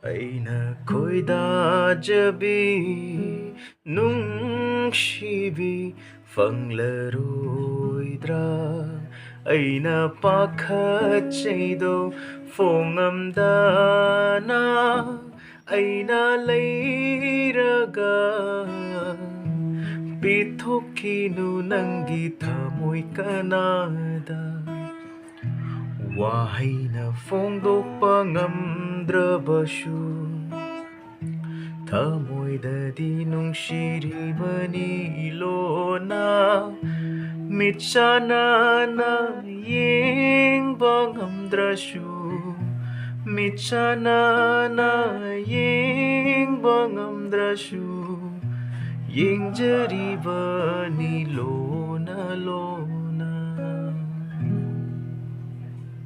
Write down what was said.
ꯑꯩꯅ ꯈꯣꯏꯗꯥꯖꯕꯤ ꯅꯨꯡꯁꯤꯕꯤ ꯐꯪꯂꯔꯣꯏꯗ꯭ꯔꯥ ꯑꯩꯅ ꯄꯥꯈꯠꯆꯩꯗꯣ ꯐꯣꯡꯉꯝꯗꯅ ꯑꯩꯅ ꯂꯩꯔꯒ ꯄꯤꯊꯣꯛꯈꯤꯅꯨ ꯅꯪꯒꯤ ꯊꯃꯣꯏ ꯀꯅꯥꯗ ꯋꯥꯍꯩꯅ ꯐꯣꯡꯗꯣꯛꯄ ꯉꯝꯗ꯭ꯔꯕꯁꯨ ꯊꯃꯣꯏꯗꯗꯤ ꯅꯨꯡꯁꯤꯔꯤꯕꯅꯤ ꯂꯣꯅ ꯃꯤꯠꯆꯥꯅꯅ ꯌꯦꯡꯕ ꯉꯝꯗ꯭ꯔꯁꯨ ꯃꯤꯠꯆꯥꯅꯅ ꯌꯦꯡꯕ ꯉꯝꯗ꯭ꯔꯁꯨ ꯌꯦꯡꯖꯔꯤꯕꯅꯤ ꯂꯣꯅ ꯂꯣꯅ